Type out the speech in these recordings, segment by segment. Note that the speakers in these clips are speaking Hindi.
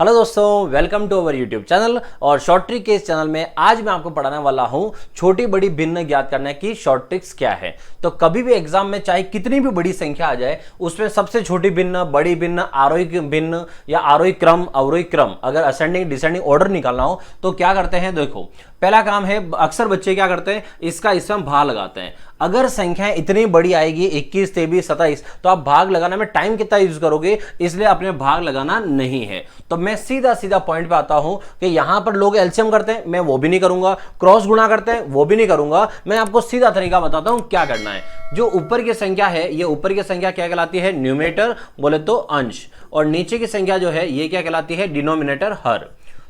हेलो दोस्तों, welcome to our YouTube channel. और शॉर्ट ट्रिक के इस चैनल में आज मैं आपको पढ़ाने वाला हूं छोटी बड़ी भिन्न ज्ञात करने की शॉर्ट ट्रिक्स क्या है। तो कभी भी एग्जाम में चाहे कितनी भी बड़ी संख्या आ जाए, उसमें सबसे छोटी भिन्न, बड़ी भिन्न, आरोही भिन्न या आरोही क्रम, अवरोही क्रम, अगर असेंडिंग डिसेंडिंग ऑर्डर निकालना हो तो क्या करते हैं। देखो, पहला काम है, अक्सर बच्चे क्या करते हैं, इसमें भाग लगाते हैं। अगर संख्याएं इतनी बड़ी आएगी 21, 23, 27, तो आप भाग लगाने में टाइम कितना यूज करोगे, इसलिए अपने भाग लगाना नहीं है। तो मैं सीधा सीधा पॉइंट पे आता हूं कि यहां पर लोग एलसीएम करते हैं, मैं वो भी नहीं करूंगा। क्रॉस गुणा करते हैं, वो भी नहीं करूंगा। मैं आपको सीधा तरीका बताता हूं क्या करना है। जो ऊपर की संख्या है, ये ऊपर की संख्या क्या कहलाती है, न्यूमरेटर बोले तो अंश, और नीचे की संख्या जो है ये क्या कहलाती है, डिनोमिनेटर हर।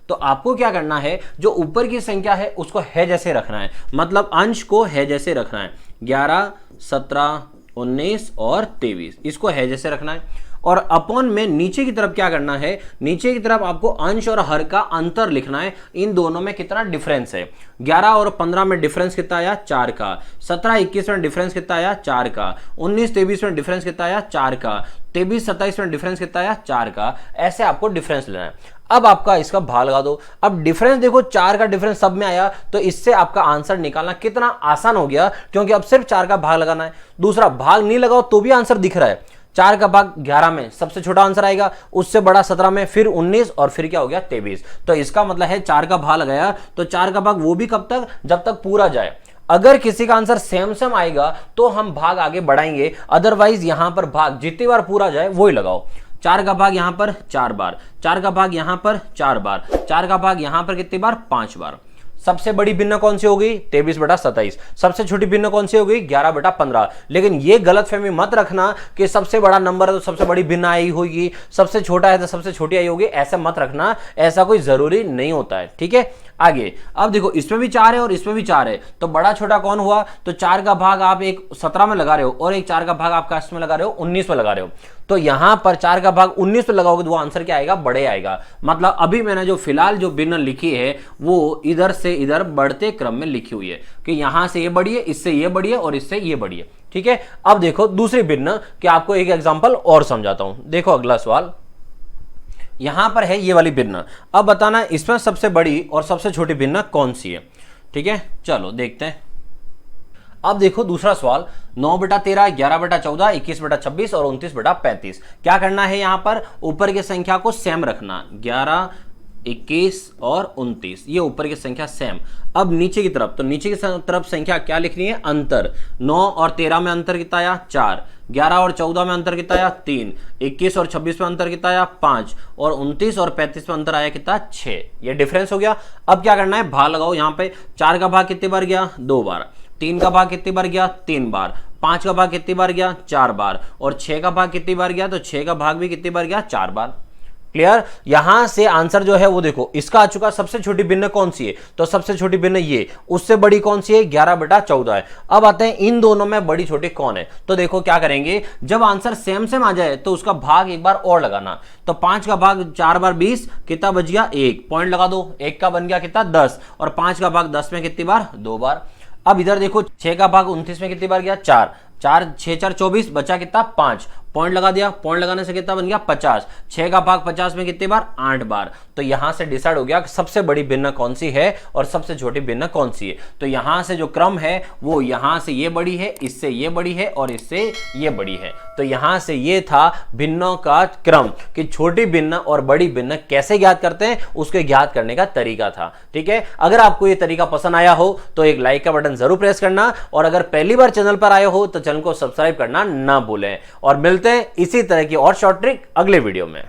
तो आपको क्या करना है, जो ऊपर की संख्या है उसको है जैसे रखना है, मतलब अंश को है जैसे रखना है। 11, 17, 19 और 23 इसको है जैसे रखना है। और अपॉन में नीचे की तरफ क्या करना है, नीचे की तरफ आपको अंश और हर का अंतर लिखना है। इन दोनों में कितना डिफरेंस है। 11 और 15 में डिफरेंस कितना आया, 4 का। 17, 21 में डिफरेंस कितना आया, 4 का। 19, 23 में डिफरेंस कितना आया, 4 का। 23, 27 में डिफरेंस कितना आया, 4 का। ऐसे आपको डिफरेंस लेना है। अब आपका इसका भाग लगा दो। अब डिफरेंस देखो, 4 का डिफरेंस सब में आया, तो इससे आपका आंसर निकालना कितना आसान हो गया, क्योंकि अब सिर्फ 4 का भाग लगाना है। दूसरा, भाग नहीं लगाओ तो भी आंसर दिख रहा है। 4 का भाग 11 में सबसे छोटा आंसर आएगा, उससे बड़ा 17 में, फिर 19 और फिर क्या हो गया, 23। तो इसका मतलब है 4 का भाग लगाया तो 4 का भाग वो भी कब तक, जब तक पूरा जाए। अगर किसी का आंसर सेम आएगा तो हम भाग आगे बढ़ाएंगे, अदरवाइज यहां पर भाग जितनी बार पूरा जाए वही लगाओ। 4 का भाग यहां पर 4 बार, 4 का भाग यहां पर 4 बार, 4 का भाग यहां पर कितनी बार, 5 बार। सबसे बड़ी भिन्न कौन सी होगी, 23/27। सबसे छोटी भिन्न कौन सी होगी, 11/15। लेकिन ये गलतफहमी मत रखना कि सबसे बड़ा नंबर है तो सबसे बड़ी भिन्न आई होगी, सबसे छोटा है तो सबसे छोटी आई होगी, ऐसा मत रखना। ऐसा कोई जरूरी नहीं होता है, ठीक है। आगे अब देखो, इसमें भी 4 है और इसमें भी 4 है, तो बड़ा छोटा कौन हुआ, तो 4 का भाग आप एक 17 में लगा रहे हो और एक 4 का भाग आपका इसमें लगा रहे हो, 19 में लगा रहे हो। तो यहां पर 4 का भाग 19 में लगाओगे तो वो आंसर क्या आएगा, बड़े आएगा। मतलब अभी मैंने जो फिलहाल जो भिन्न लिखी है वो इधर से इधर बढ़ते क्रम में लिखी हुई है कि यहां से ये बड़ी है, इससे ये बड़ी है और इससे ये बड़ी है, ठीक है। अब देखो दूसरी भिन्न कि आपको एक एग्जांपल और समझाता हूं। देखो अगला सवाल, यहां पर है ये वाली भिन्न। अब बताना इसमें सबसे बड़ी और सबसे छोटी भिन्न कौन सी है, ठीक है। चलो देखते हैं। अब देखो दूसरा सवाल, 9/13, 11/14, 21/26 और 29/35। क्या करना है, यहां पर ऊपर की संख्या को सेम रखना, 11, 21 और 29, ये ऊपर की संख्या सेम। अब नीचे की तरफ, तो नीचे की तरफ संख्या क्या लिखनी है, अंतर। 9 और 13 में अंतर कितना आया, 4। 11 और 14 में अंतर कितना आया, 3। 21 और 26 में अंतर कितना आया, 5। और 29 और 35 में अंतर आया कितना, 6। ये डिफरेंस हो गया। अब क्या करना है, भाग लगाओ। यहाँ पे 4 का भाग कितनी बार गया, 2 बार। 3 का भाग कितनी बार गया, 3 बार। 5 का भाग कितनी बार गया, 4 बार। और 6 का भाग कितनी बार गया, तो 6 का भाग भी कितनी बार गया, 4 बार। क्लियर। यहां से आंसर जो है वो देखो, इसका आ चुका। सबसे छोटी भिन्न कौन सी है, तो सबसे छोटी भिन्न ये। उससे बड़ी कौन सी है, 11/14 है। अब आते हैं इन दोनों में बड़ी छोटी कौन है। तो देखो क्या करेंगे, जब आंसर सेम आ जाए तो उसका भाग एक बार और लगाना। तो 5 का भाग 4 बार 20, कितना बच गया, 1 पॉइंट लगा दो। 1 का बन गया कितना, 10। और 5 का भाग 10 में कितनी बार, 2 बार। अब इधर देखो, 6 का भाग 29 में कितनी बार गया, 4। 4 6 4 24, बचा कितना, 5 पॉइंट लगा दिया। पॉइंट लगाने से कितना बन गया, 50। 6 का भाग 50 में कितनी बार, 8 बार। तो यहां से डिसाइड हो गया कि सबसे बड़ी भिन्न कौन सी है और सबसे छोटी भिन्न कौन सी है। तो यहां से जो क्रम है वो यहां से ये बड़ी है, इससे ये बड़ी है और इससे ये बड़ी है। तो यहां से ये था भिन्नों का क्रम कि छोटी भिन्न और बड़ी भिन्न कैसे ज्ञात करते हैं, उसके ज्ञात करने का तरीका था, ठीक है। अगर आपको ये तरीका पसंद आया हो तो एक लाइक का बटन जरूर प्रेस करना, और अगर पहली बार चैनल पर आए हो तो चैनल को सब्सक्राइब करना ना भूलें। और मिलते हैं इसी तरह की और शॉर्ट ट्रिक अगले वीडियो में।